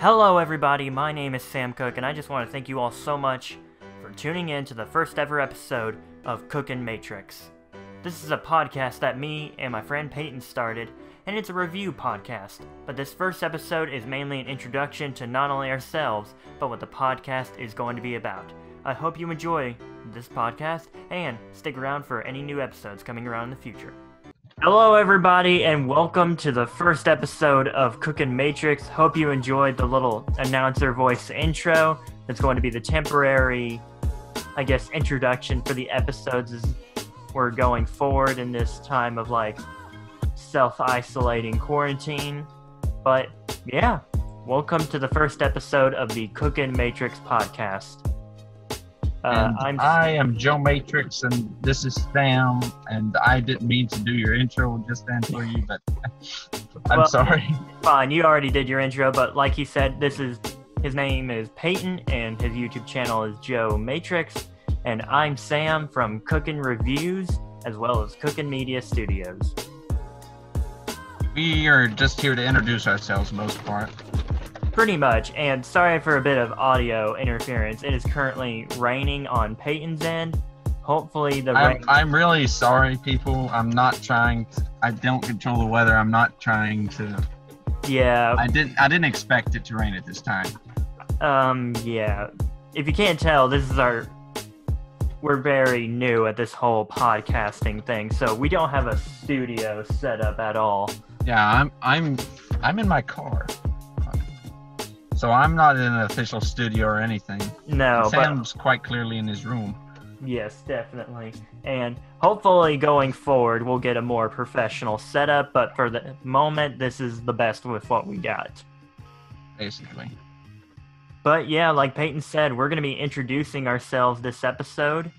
Hello everybody, my name is Sam Cook, and I just want to thank you all so much for tuning in to the first ever episode of Cookn Matrix. This is a podcast that me and my friend Peyton started, and it's a review podcast, but this first episode is mainly an introduction to not only ourselves, but what the podcast is going to be about. I hope you enjoy this podcast, and stick around for any new episodes coming around in the future. Hello everybody, and welcome to the first episode of Cookn Matrix. Hope you enjoyed the little announcer voice intro. It's going to be the temporary, introduction for the episodes as we're going forward in this time of self-isolating quarantine. But yeah, welcome to the first episode of the Cookn Matrix podcast. I am Joe Matrix, and this is Sam, and I didn't mean to do your intro just then for you, but I'm sorry. Fine, you already did your intro, but like he said, his name is Peyton, and his YouTube channel is Joe Matrix, and I'm Sam from Cookn Reviews, as well as Cookn Media Studios. We are just here to introduce ourselves, most part. Pretty much, and sorry for a bit of audio interference. It is currently raining on Peyton's end. Hopefully the rain... I'm really sorry, people. I'm not trying to... I don't control the weather. I'm not trying to... Yeah. I didn't expect it to rain at this time. Yeah. If you can't tell, we're very new at this whole podcasting thing, so we don't have a studio set up at all. Yeah, I'm in my car. So I'm not in an official studio or anything. No, Sam's quite clearly in his room. Yes, definitely. And hopefully going forward, we'll get a more professional setup, but for the moment, this is the best with what we got. Basically. But yeah, like Peyton said, we're going to be introducing ourselves this episode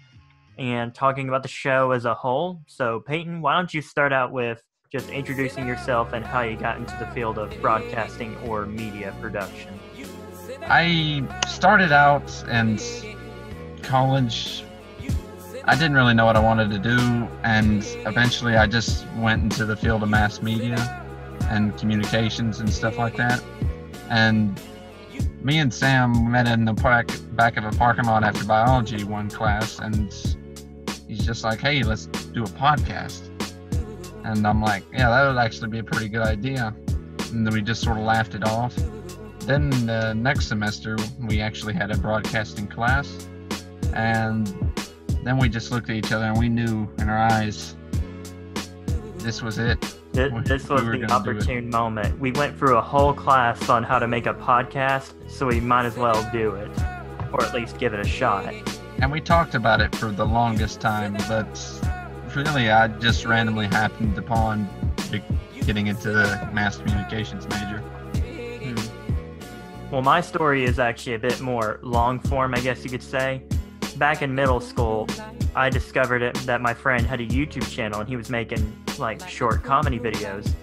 and talking about the show as a whole. So Peyton, why don't you start out with just introducing yourself and how you got into the field of broadcasting or media production. I started out in college. I didn't really know what I wanted to do, and eventually I just went into the field of mass media and communications and stuff like that. And me and Sam met in the back of a parking lot after biology one class, and he's just like, hey, let's do a podcast. And I'm like, yeah, that would actually be a pretty good idea. And then we just sort of laughed it off. Then next semester, we actually had a broadcasting class. And then we just looked at each other and we knew in our eyes, this was it. This was the opportune moment. We went through a whole class on how to make a podcast, so we might as well do it. Or at least give it a shot. And we talked about it for the longest time, but... really, I just randomly happened upon getting into the mass communications major. Well, my story is actually a bit more long form, I guess you could say. Back in middle school, I discovered that my friend had a YouTube channel and he was making short comedy videos.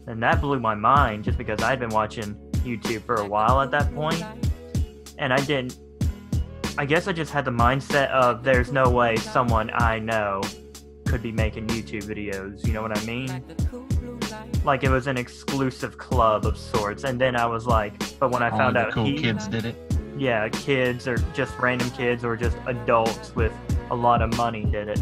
And that blew my mind just because I'd been watching YouTube for a while at that point. And I guess I just had the mindset of there's no way someone I know could be making YouTube videos, you know what I mean? Like it was an exclusive club of sorts, and then I was like, but when I found out cool kids did it. Yeah, kids or just random kids or just adults with a lot of money did it.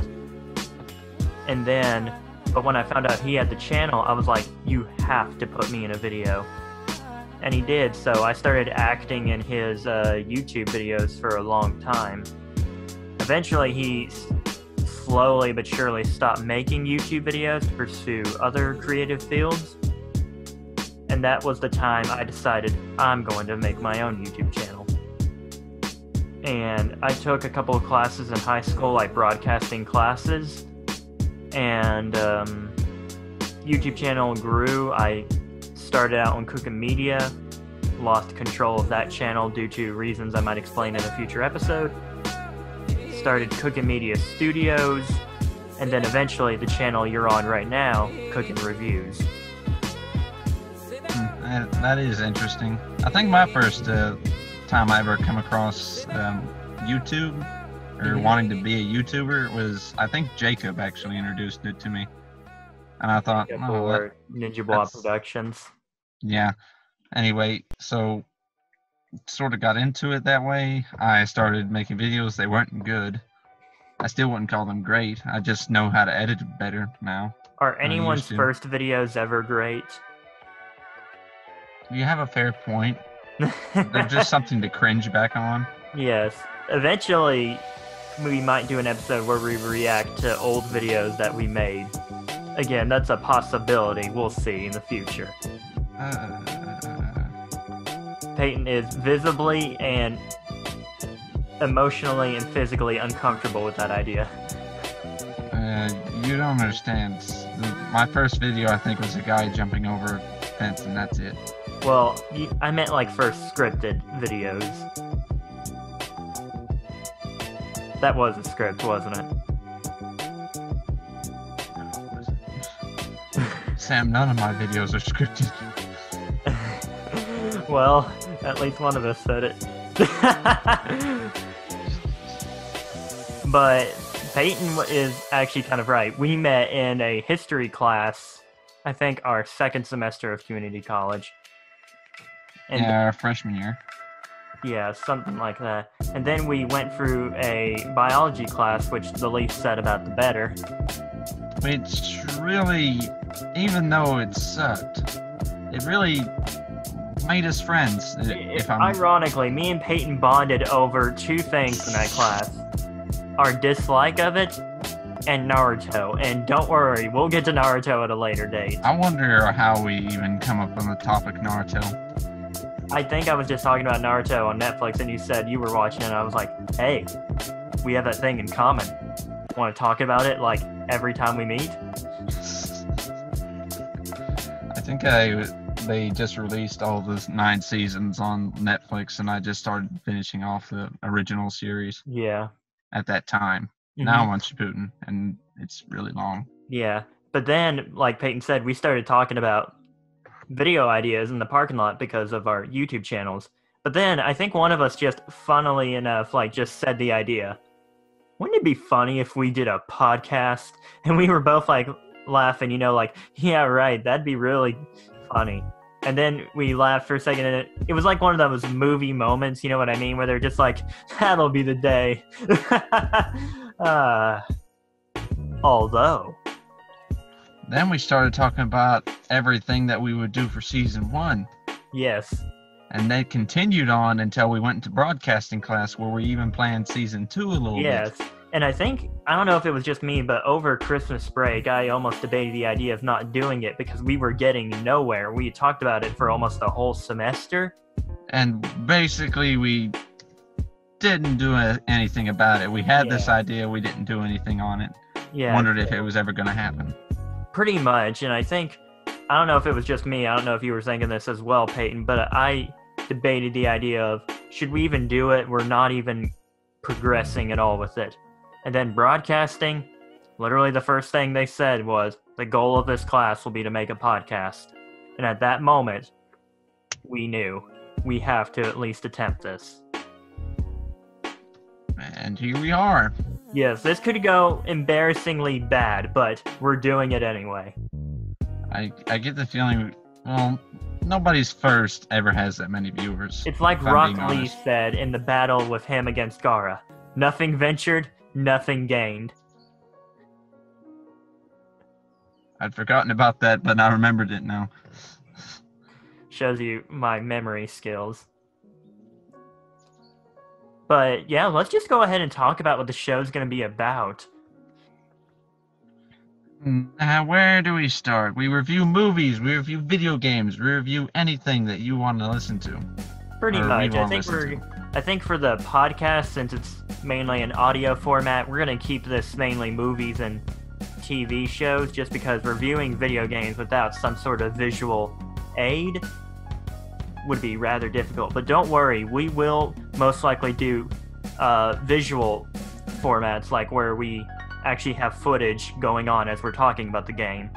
And then, but when I found out he had the channel, I was like, you have to put me in a video. And he did, so I started acting in his YouTube videos for a long time. Eventually he slowly but surely stopped making YouTube videos to pursue other creative fields. And that was the time I decided I'm going to make my own YouTube channel. And I took a couple of classes in high school, like broadcasting classes. And YouTube channel grew. I started out on Cookn Media, lost control of that channel due to reasons I might explain in a future episode. Started Cookn Media Studios, and then eventually the channel you're on right now, Cookn Reviews. That is interesting. I think my first time I ever come across YouTube or wanting to be a YouTuber was, I think Jacob actually introduced it to me. And I thought, Ninja Blob Productions. Yeah. Anyway, so sort of got into it that way. I started making videos. They weren't good. I still wouldn't call them great. I just know how to edit better now. Are I used anyone's to. first videos ever great? You have a fair point. They're just something to cringe back on. Yes. Eventually, we might do an episode where we react to old videos that we made. Again, that's a possibility. We'll see in the future. Peyton is visibly and emotionally and physically uncomfortable with that idea. You don't understand. My first video, I think, was a guy jumping over a fence, and that's it. Well, I meant like first scripted videos. That was a script, wasn't it? Sam, none of my videos are scripted. Well, at least one of us said it. But Peyton is actually kind of right. We met in a history class, I think our second semester of community college. And yeah, our freshman year. yeah, something like that. And then we went through a biology class, which the least said about the better. Which really, even though it sucked, it really made us friends. Ironically, me and Peyton bonded over two things in that class. Our dislike of it, and Naruto. And don't worry, we'll get to Naruto at a later date. I wonder how we even come up on the topic Naruto. I think I was just talking about Naruto on Netflix, and you said you were watching it, and I was like, hey, we have that thing in common. Want to talk about it, like, every time we meet? I think they just released all those 9 seasons on Netflix, and I just started finishing off the original series. Yeah. At that time. Mm-hmm. Now I'm on Shippuden, and it's really long. Yeah. But then, like Peyton said, we started talking about video ideas in the parking lot because of our YouTube channels. But then I think one of us just, funnily enough, like just said the idea. Wouldn't it be funny if we did a podcast? And we were both like laughing, you know, like, yeah, right, that'd be really funny. And then we laughed for a second, and it was like one of those movie moments, you know what I mean? Where they're just like, that'll be the day. Although. Then we started talking about everything that we would do for season 1. Yes. And they continued on until we went into broadcasting class, where we even planned season 2 a little bit. Yes. And I don't know if it was just me, but over Christmas break, I almost debated the idea of not doing it because we were getting nowhere. We talked about it for almost a whole semester. And basically, we didn't do anything about it. We had this idea, we didn't do anything on it. Yeah. Wondered if it was ever going to happen. Pretty much. And I don't know if it was just me. I don't know if you were thinking this as well, Peyton, but I debated the idea of, should we even do it? We're not even progressing at all with it. And then broadcasting, literally the first thing they said was, the goal of this class will be to make a podcast. And at that moment, we knew we have to at least attempt this. And here we are. Yes, this could go embarrassingly bad, but we're doing it anyway. I get the feeling, well, nobody's first ever has that many viewers. It's like Rock Lee said in the battle with him against Gaara. Nothing ventured, nothing gained. I'd forgotten about that, but I remembered it now. Shows you my memory skills. But yeah, let's just go ahead and talk about what the show's going to be about. Where do we start? We review movies, we review video games, we review anything that you want to listen to. Pretty much. I think for the podcast, since it's mainly an audio format, we're going to keep this mainly movies and TV shows, just because reviewing video games without some sort of visual aid would be rather difficult. But don't worry, we will most likely do visual formats, like where we actually have footage going on as we're talking about the game.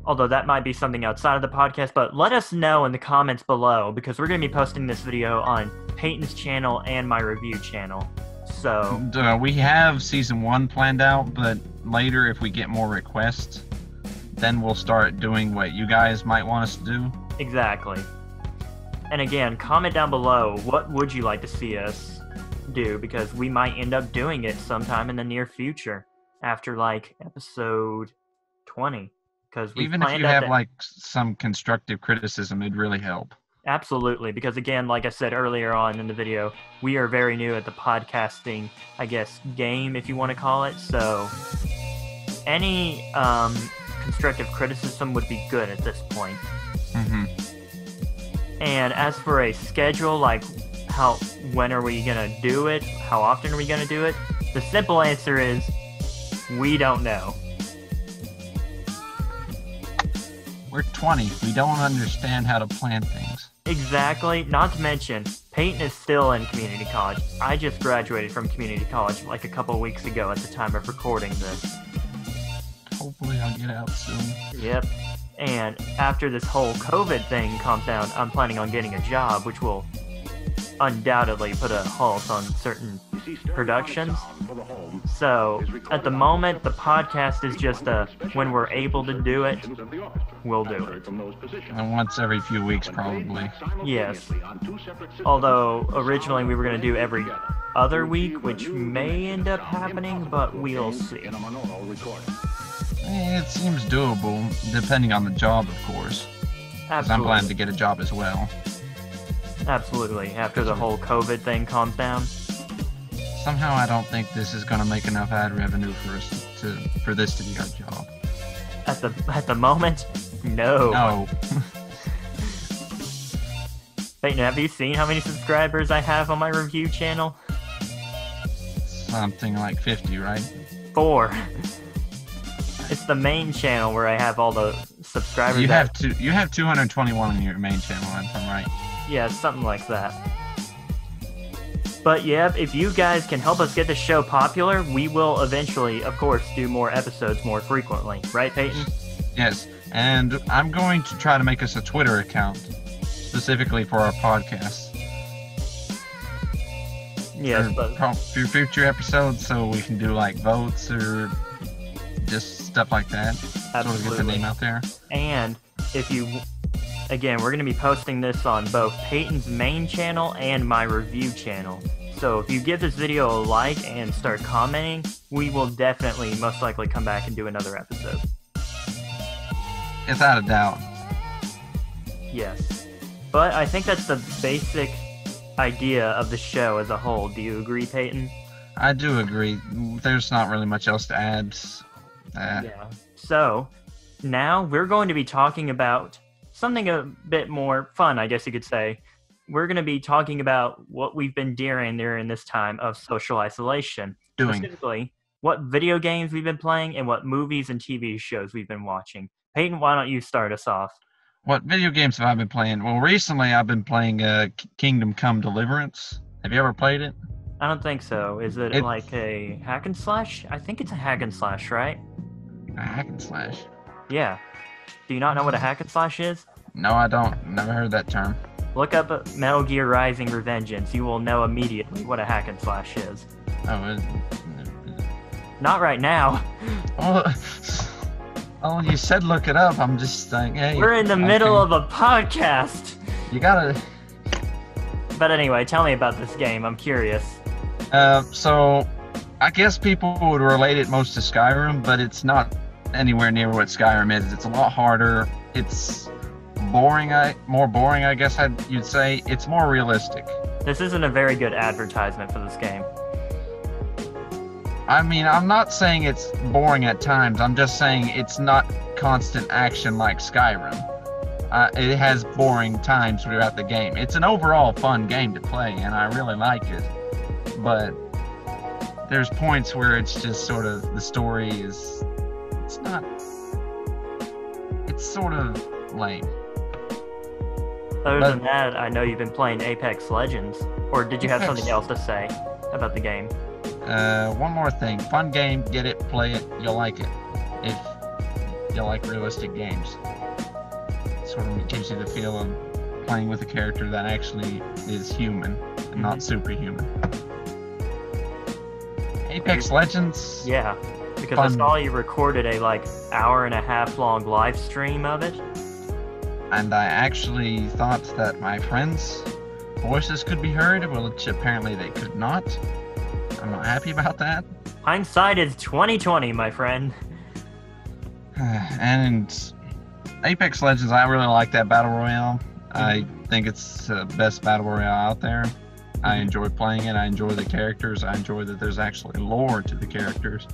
Although that might be something outside of the podcast, but let us know in the comments below, because we're going to be posting this video on Peyton's channel and my review channel. So we have season 1 planned out, but later, if we get more requests, then we'll start doing what you guys might want us to do. Exactly. And again, comment down below, what would you like to see us do? Because we might end up doing it sometime in the near future, after like episode 20. Because we Even if you have like some constructive criticism, it'd really help. Absolutely, because again, like I said earlier on in the video, we are very new at the podcasting, I guess, game, if you want to call it. So any constructive criticism would be good at this point. Mm-hmm. And as for a schedule, like when are we gonna do it? How often are we gonna do it? The simple answer is we don't know. We're 20. We don't understand how to plan things. Exactly. Not to mention, Peyton is still in community college. I just graduated from community college like a couple of weeks ago at the time of recording this. Hopefully I'll get out soon. Yep. And after this whole COVID thing calms down, I'm planning on getting a job, which will undoubtedly put a halt on certain productions. So at the moment, the podcast is just when we're able to do it, we'll do it. And once every few weeks, probably. Yes. Although originally we were going to do every other week, which may end up happening, but we'll see. It seems doable, depending on the job, of course. Because I'm planning to get a job as well. Absolutely. After the whole COVID thing calms down. Somehow I don't think this is going to make enough ad revenue for this to be our job. At the moment, no. No. Peyton, have you seen how many subscribers I have on my review channel? Something like 50, right? 4. It's the main channel where I have all the subscribers. You have 221 on your main channel, if I'm right. Yeah, something like that. But yeah, if you guys can help us get the show popular, we will eventually, of course, do more episodes more frequently. Right, Peyton? Yes, and I'm going to try to make us a Twitter account, specifically for our podcast. Yes, for future episodes, so we can do like votes or just stuff like that. Absolutely. Sort of get the name out there. And if you... Again, we're going to be posting this on both Peyton's main channel and my review channel. So if you give this video a like and start commenting, we will definitely, most likely, come back and do another episode. Without a doubt. Yes. But I think that's the basic idea of the show as a whole. Do you agree, Peyton? I do agree. There's not really much else to add. Yeah. So, now we're going to be talking about something a bit more fun, I guess you could say. We're going to be talking about what we've been doing during this time of social isolation. Specifically, what video games we've been playing and what movies and TV shows we've been watching. Peyton, why don't you start us off? What video games have I been playing? Well, recently I've been playing Kingdom Come Deliverance. Have you ever played it? I don't think so. Is it like a hack and slash? I think it's a hack and slash, right? A hack and slash? Yeah. Do you not know what a hack and slash is? No, I don't. Never heard that term. Look up Metal Gear Rising Revengeance. You will know immediately what a hack and slash is. Oh, Not right now. Oh, you said look it up. I'm just like, hey. We're in the middle of a podcast. You gotta... But anyway, tell me about this game. I'm curious. So, I guess people would relate it most to Skyrim, but it's not anywhere near what Skyrim is. It's a lot harder. It's boring. More boring, I guess you'd say. It's more realistic. This isn't a very good advertisement for this game. I mean, I'm not saying it's boring at times. I'm just saying it's not constant action like Skyrim. It has boring times throughout the game. It's an overall fun game to play, and I really like it. But there's points where it's just sort of, the story is, it's sort of lame. Other than that, I know you've been playing Apex Legends. Or did you have something else to say about the game? One more thing. Fun game, get it, play it, you'll like it. If you like realistic games. It sort of gives you the feel of playing with a character that actually is human and not superhuman. Apex Legends? Yeah, because I saw you recorded a hour and a half long live stream of it. and I actually thought that my friends' voices could be heard, which apparently they could not. I'm not happy about that. Hindsight is 2020, my friend. And Apex Legends, I really like that battle royale. I think it's the best battle royale out there. I enjoy playing it. I enjoy the characters. I enjoy that there's actually lore to the characters.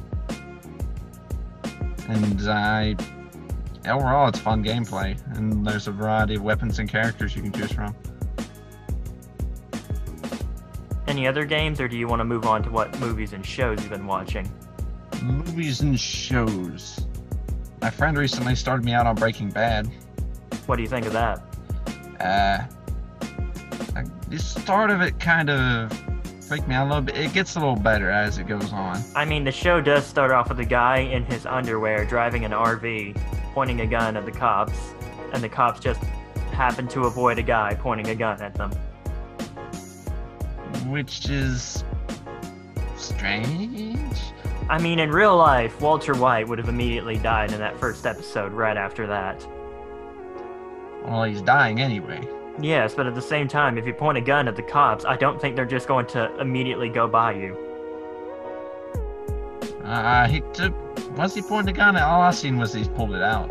And overall, it's fun gameplay. And there's a variety of weapons and characters you can choose from. Any other games, or do you want to move on to what movies and shows you've been watching? Movies and shows. My friend recently started me out on Breaking Bad. What do you think of that? The start of it kind of freaked me out a little bit. It gets a little better as it goes on. I mean, the show does start off with a guy in his underwear driving an RV, pointing a gun at the cops, and the cops just happen to avoid a guy pointing a gun at them. Which is strange. I mean, in real life, Walter White would have immediately died in that first episode right after that. Well, he's dying anyway. Yes, but at the same time, if you point a gun at the cops, I don't think they're just going to immediately go by you. Was he pointing the gun? All I seen was he pulled it out.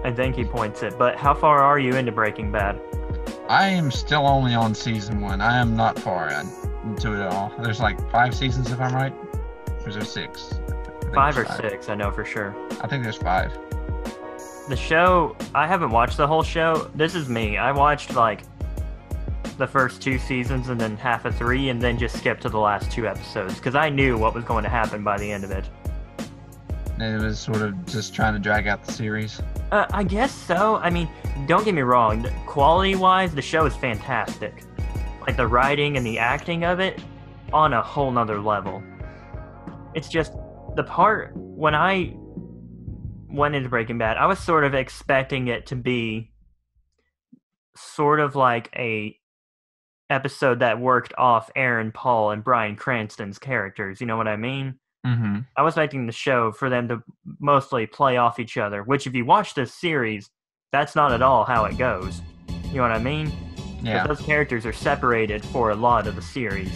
I think he points it, but how far are you into Breaking Bad? I am still only on season 1. I am not far into it at all. There's like 5 seasons if I'm right. Or is there 6? 5 or 6, I know for sure. I think there's 5. The show, I haven't watched the whole show. This is me. I watched like the first 2 seasons and then half of 3 and then just skipped to the last 2 episodes because I knew what was going to happen by the end of it. It was sort of just trying to drag out the series. I guess so. I mean, don't get me wrong. Quality-wise, the show is fantastic. Like the writing and the acting of it, on a whole nother level. It's just the part when I went into Breaking Bad, I was sort of expecting it to be sort of like a episode that worked off Aaron Paul and Bryan Cranston's characters. You know what I mean? Mm-hmm. I was expecting the show for them to mostly play off each other, which if you watch this series, that's not at all how it goes. You know what I mean? Yeah. But those characters are separated for a lot of the series.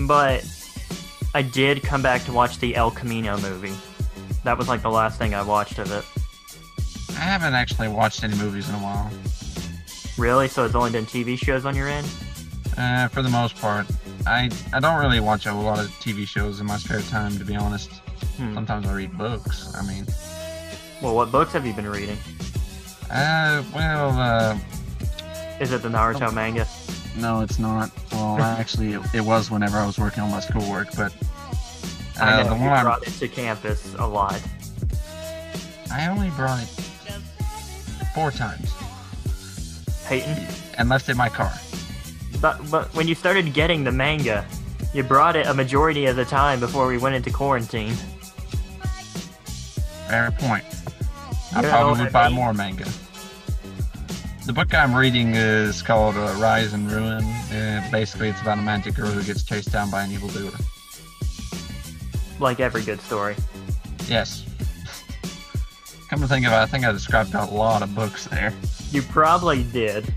But I did come back to watch the El Camino movie. That was like the last thing I watched of it. I haven't actually watched any movies in a while. Really? So it's only been TV shows on your end? For the most part. I don't really watch a lot of TV shows in my spare time, to be honest. Sometimes I read books. I mean... Well, what books have you been reading? Is it the Naruto manga? No, it's not. Well, actually, it was whenever I was working on my schoolwork, but... I know, you brought it to campus a lot. I only brought it 4 times. Peyton? And left it in my car. But when you started getting the manga, you brought it a majority of the time before we went into quarantine. Fair point. I probably would buy more manga. The book I'm reading is called Rise and Ruin. Basically, it's about a magic girl who gets chased down by an evildoer. Like every good story. Yes. Come to think of it, I think I described a lot of books there. You probably did.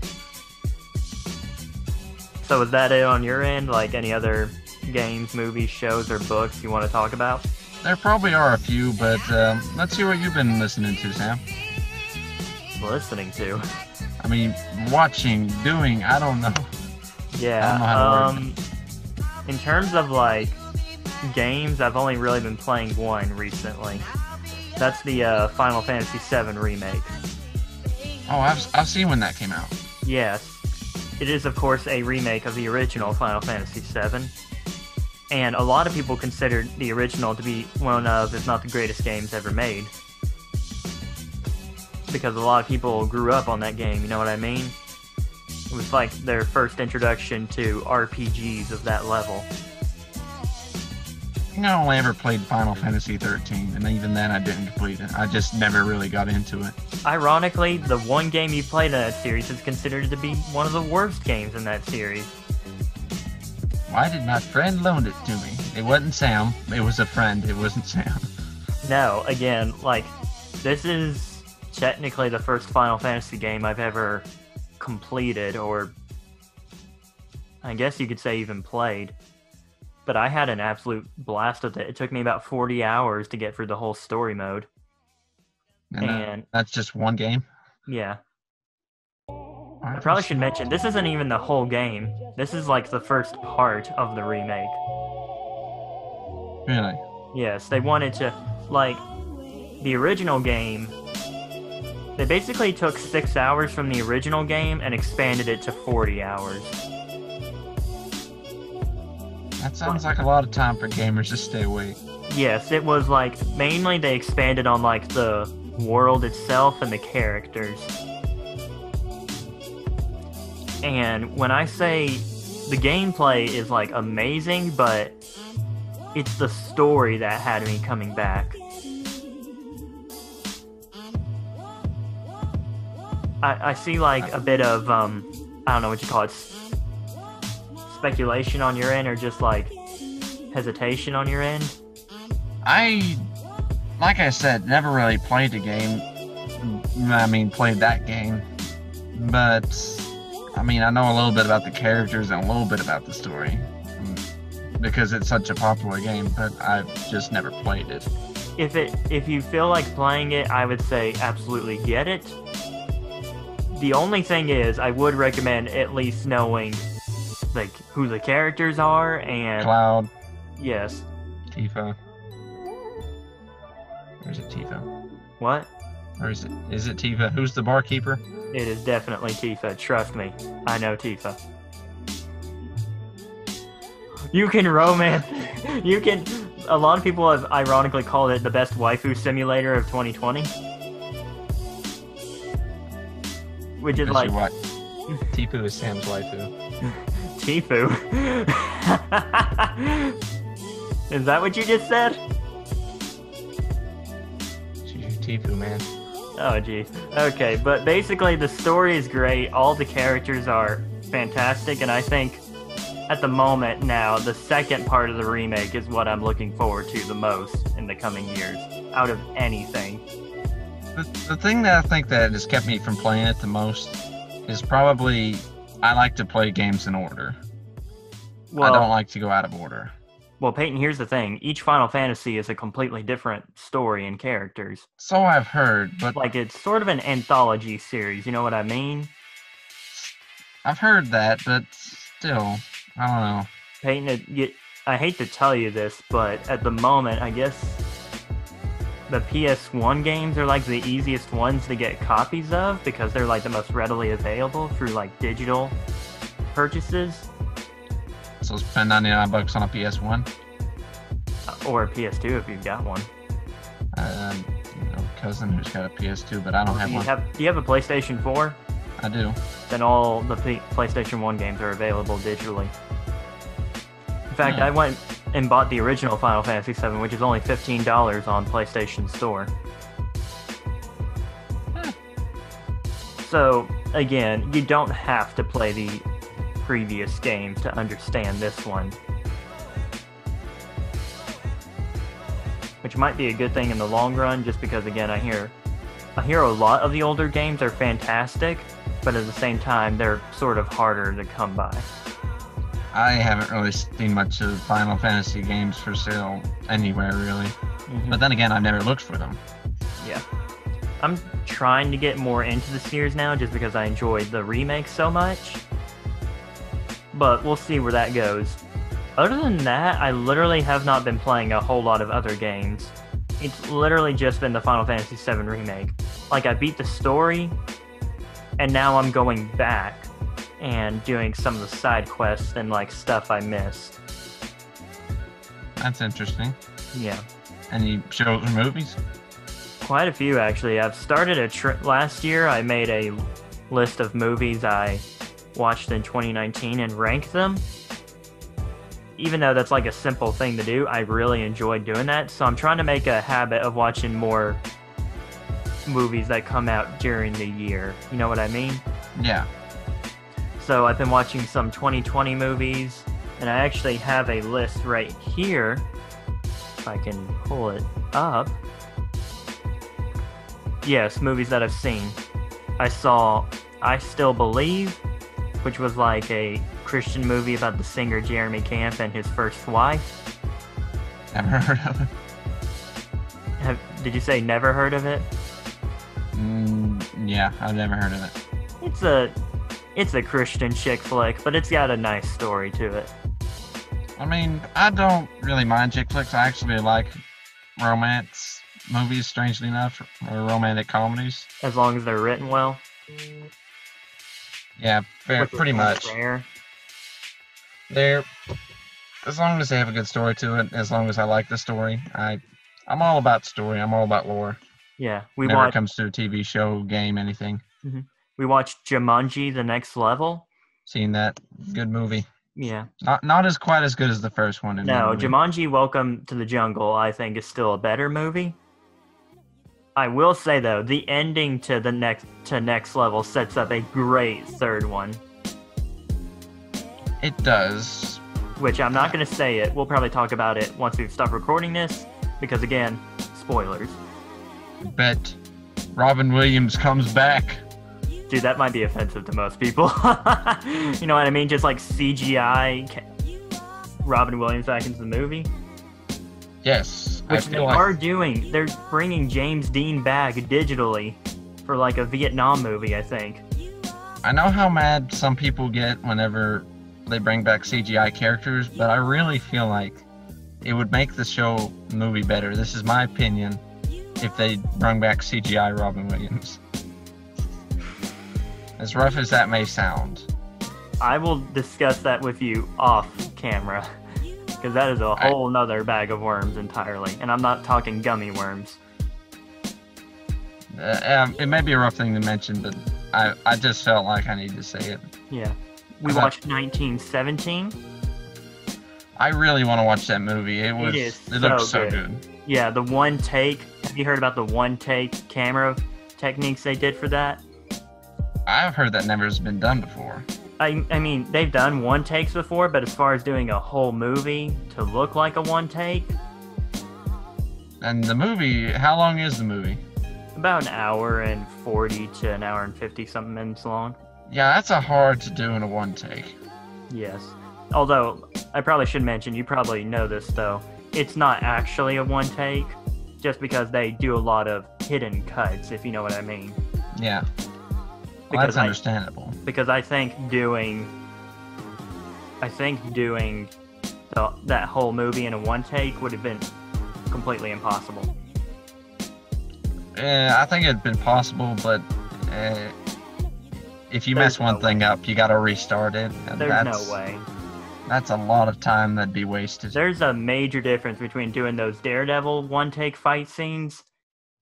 So is that it on your end? Like any other games, movies, shows, or books you want to talk about? There probably are a few, but let's hear what you've been listening to, Sam. Listening to? I mean, watching, doing, I don't know. Yeah, I don't know how to word it. In terms of like games, I've only really been playing one recently. That's the Final Fantasy VII remake. Oh, I've seen when that came out. Yes. It is, of course, a remake of the original Final Fantasy VII. And a lot of people consider the original to be one of, if not the greatest games ever made. Because a lot of people grew up on that game, you know what I mean? It was like their first introduction to RPGs of that level. I think I only ever played Final Fantasy 13, and even then I didn't complete it. I just never really got into it. Ironically, the one game you played in that series is considered to be one of the worst games in that series. Why did my friend loan it to me? It wasn't Sam. It was a friend. It wasn't Sam. No, again, like, this is technically the first Final Fantasy game I've ever completed, or I guess you could say even played. But I had an absolute blast with it. It took me about 40 hours to get through the whole story mode. And that's just one game? Yeah. I probably should mention, this isn't even the whole game. This is like the first part of the remake. Really? Yes, they wanted to, like, the original game, they basically took 6 hours from the original game and expanded it to 40 hours. That sounds like a lot of time for gamers to stay awake. Yes, it was like, mainly they expanded on like the world itself and the characters. And when I say the gameplay is like amazing, but it's the story that had me coming back. I see like a bit of, I don't know what you call it, speculation on your end, or just like hesitation on your end. Like I said, never really played the game. I mean, played that game. But, I mean, I know a little bit about the characters and a little bit about the story. Because it's such a popular game, but I've just never played it. If you feel like playing it, I would say absolutely get it. The only thing is, I would recommend at least knowing like who the characters are and Cloud. Yes. Tifa. Or is it Tifa? What? Or is it Tifa? Who's the barkeeper? It is definitely Tifa. Trust me, I know Tifa. You can romance. You can. A lot of people have ironically called it the best waifu simulator of 2020. Which is like. What? Tifu is Sam's waifu. Tifu? Is that what you just said? Tifu, man. Oh, geez. Okay, but basically the story is great. All the characters are fantastic, and I think at the moment now, the second part of the remake is what I'm looking forward to the most in the coming years, out of anything. The thing that I think that has kept me from playing it the most is probably I like to play games in order. Well, I don't like to go out of order. Well, Peyton, here's the thing. Each Final Fantasy is a completely different story and characters. So I've heard, but... Like, it's sort of an anthology series, you know what I mean? I've heard that, but still, I don't know. Peyton, I hate to tell you this, but at the moment, I guess the PS1 games are like the easiest ones to get copies of because they're like the most readily available through like digital purchases. So spend $99 on a PS1? Or a PS2 if you've got one. A cousin who's got a PS2, but I don't have one. Do you have a PlayStation 4? I do. Then all the PlayStation 1 games are available digitally. In fact, I went and bought the original Final Fantasy VII, which is only $15 on PlayStation Store. So, again, you don't have to play the previous games to understand this one. Which might be a good thing in the long run, just because, again, I hear a lot of the older games are fantastic, but at the same time, they're sort of harder to come by. I haven't really seen much of Final Fantasy games for sale anywhere, really. Mm-hmm. But then again, I've never looked for them. Yeah. I'm trying to get more into the series now, just because I enjoyed the remake so much. But we'll see where that goes. Other than that, I literally have not been playing a whole lot of other games. It's literally just been the Final Fantasy VII Remake. Like, I beat the story, and now I'm going back and doing some of the side quests and, like, stuff I missed. That's interesting. Yeah. Any shows or movies? Quite a few, actually. I've started last year, I made a list of movies I watched in 2019 and ranked them. Even though that's like a simple thing to do, I really enjoyed doing that. So I'm trying to make a habit of watching more movies that come out during the year. You know what I mean? Yeah. So I've been watching some 2020 movies, and I actually have a list right here, if I can pull it up. Yes, movies that I've seen. I saw I Still Believe, which was like a Christian movie about the singer Jeremy Camp and his first wife. Never heard of it. Did you say never heard of it? Yeah, I've never heard of it. It's a Christian chick flick, but it's got a nice story to it. I mean, I don't really mind chick flicks. I actually like romance movies, strangely enough, or romantic comedies. As long as they're written well. Yeah, Which is pretty much. rare. They're, as long as they have a good story to it, as long as I like the story, I'm all about story. I'm all about lore. Yeah, Whenever it comes to a TV show, game, anything. We watched Jumanji: The Next Level. Seen that. Good movie. Yeah. Not as quite as good as the first one. No, Jumanji: Welcome to the Jungle, I think, is still a better movie. I will say though, the ending to Next Level sets up a great third one. It does. Which I'm not going to say it. We'll probably talk about it once we've stopped recording this, because again, spoilers. Bet Robin Williams comes back. Dude, that might be offensive to most people. You know what I mean? Just like CGI Robin Williams back into the movie. Yes. Which they are doing. They're bringing James Dean back digitally for like a Vietnam movie, I think. I know how mad some people get whenever they bring back CGI characters, but I really feel like it would make the movie better. This is my opinion. If they bring back CGI Robin Williams. As rough as that may sound. I will discuss that with you off camera. Because that is a whole nother bag of worms entirely. And I'm not talking gummy worms. It may be a rough thing to mention, but I just felt like I needed to say it. Yeah. We watched 1917. I really want to watch that movie. It looked so good. Yeah, the one take. Have you heard about the one take camera techniques they did for that? I've heard that never has been done before. I mean, they've done one takes before, but as far as doing a whole movie to look like a one take. And the movie, how long is the movie? About an hour and 40 to an hour and 50 something minutes long. Yeah, that's hard to do in a one take. Yes. Although, I probably should mention, you probably know this though, it's not actually a one take, just because they do a lot of hidden cuts, if you know what I mean. Yeah. Well, that's understandable. Because I think doing that whole movie in a one take would have been completely impossible. I think it'd been possible, but if you mess one thing up, you gotta restart it. There's no way. That's a lot of time that'd be wasted. There's a major difference between doing those Daredevil one-take fight scenes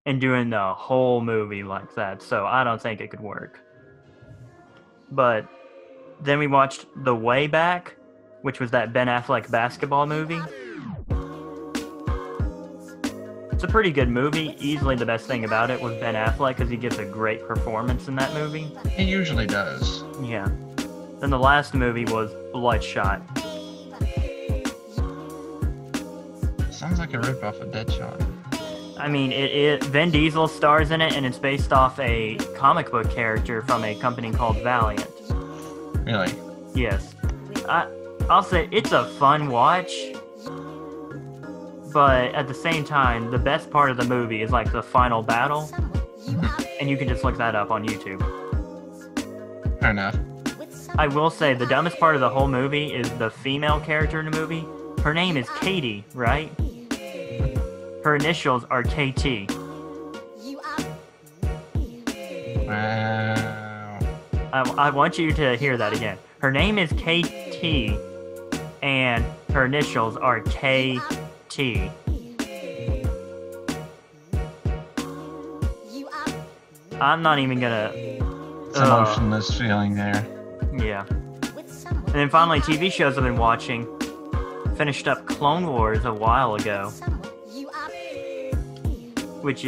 and doing the whole movie like that, so I don't think it could work. But then we watched The Way Back, which was that Ben Affleck basketball movie. It's a pretty good movie. Easily the best thing about it was Ben Affleck, because he gives a great performance in that movie. He usually does. Yeah. Then the last movie was Bloodshot. Sounds like a ripoff of Deadshot. I mean, Vin Diesel stars in it, and it's based off a comic book character from a company called Valiant. Really? Yes. I'll say it's a fun watch, but at the same time, the best part of the movie is like the final battle, and you can just look that up on YouTube. Fair enough. I will say the dumbest part of the whole movie is the female character in the movie. Her name is Katie, right? Her initials are KT. Wow. I want you to hear that again. Her name is KT, and her initials are KT. I'm not even gonna... It's an emotionless feeling there. Yeah. And then finally, TV shows I've been watching. Finished up Clone Wars a while ago. Which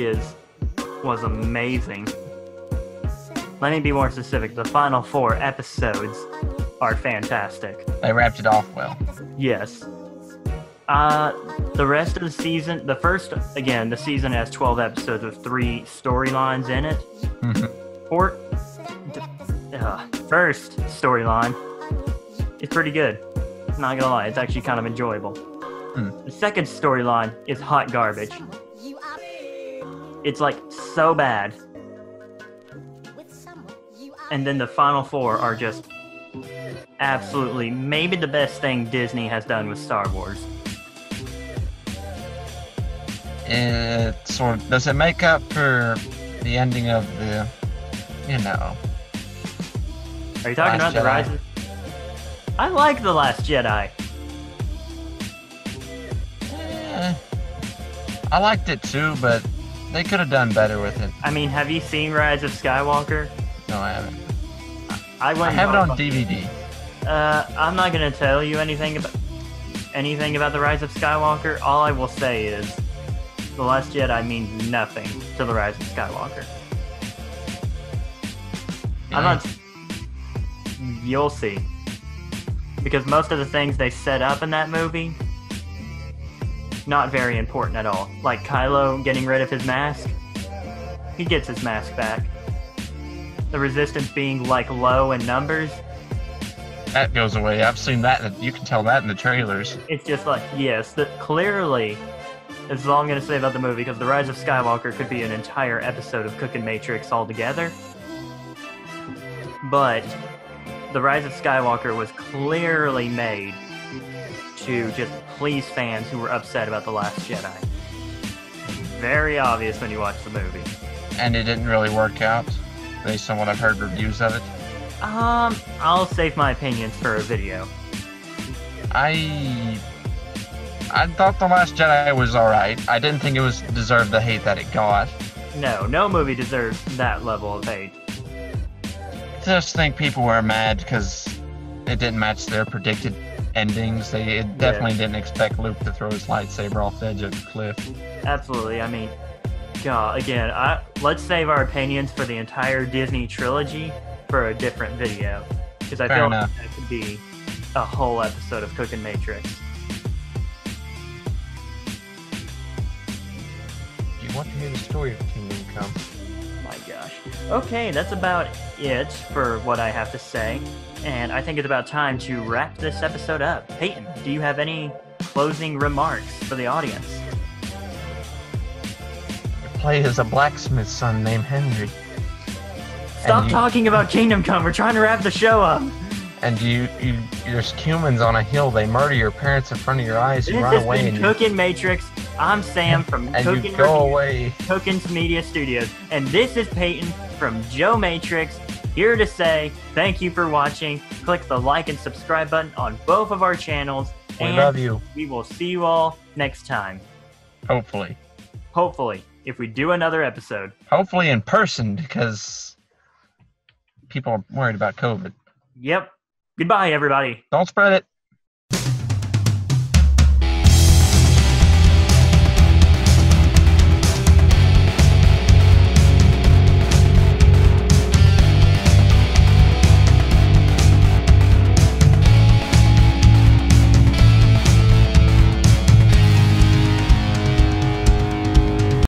was amazing. Let me be more specific. The final 4 episodes are fantastic. They wrapped it off well. Yes. The rest of the season, the season has 12 episodes with 3 storylines in it. First storyline is pretty good. Not gonna lie, it's actually kind of enjoyable. The second storyline is hot garbage. It's like so bad. And then the final 4 are just absolutely maybe the best thing Disney has done with Star Wars. Does it make up for the ending of the, Are you talking about the Rise of... I like The Last Jedi. I liked it too, but they could have done better with it. I mean, have you seen Rise of Skywalker? No, I haven't. I have it on DVD. I'm not gonna tell you anything about the Rise of Skywalker. All I will say is, The Last Jedi means nothing to the Rise of Skywalker. Yeah. You'll see. Because most of the things they set up in that movie, not very important at all. Like Kylo getting rid of his mask, he gets his mask back. The Resistance being like low in numbers, that goes away. I've seen that. You can tell that in the trailers. It's just like, yes, that clearly. This is all I'm going to say about the movie, because The Rise of Skywalker could be an entire episode of Cookn Matrix altogether. But The Rise of Skywalker was clearly made to just please fans who were upset about The Last Jedi. Very obvious when you watch the movie. And it didn't really work out, based on what I've heard reviews of it. I'll save my opinions for a video. I thought The Last Jedi was alright. I didn't think it deserved the hate that it got. No movie deserves that level of hate. I just think people were mad because it didn't match their predicted endings. They definitely didn't expect Luke to throw his lightsaber off the edge of the cliff. Absolutely. I mean, God, again, let's save our opinions for the entire Disney trilogy for a different video. Because I feel like that could be a whole episode of Cookn Matrix. You want to hear the story of Kingdom Come? My gosh. Okay, that's about it for what I have to say. And I think it's about time to wrap this episode up. Peyton, do you have any closing remarks for the audience? Play as a blacksmith's son named Henry. Stop talking about Kingdom Come. We're trying to wrap the show up. And there's humans on a hill. They murder your parents in front of your eyes. You run away. This has been Cookn Matrix. I'm Sam from Cookn's Media Studios. And this is Peyton from Joe Matrix, here to say thank you for watching. Click the like and subscribe button on both of our channels. We love you. We will see you all next time. Hopefully, if we do another episode. Hopefully in person, because people are worried about COVID. Yep. Goodbye, everybody. Don't spread it.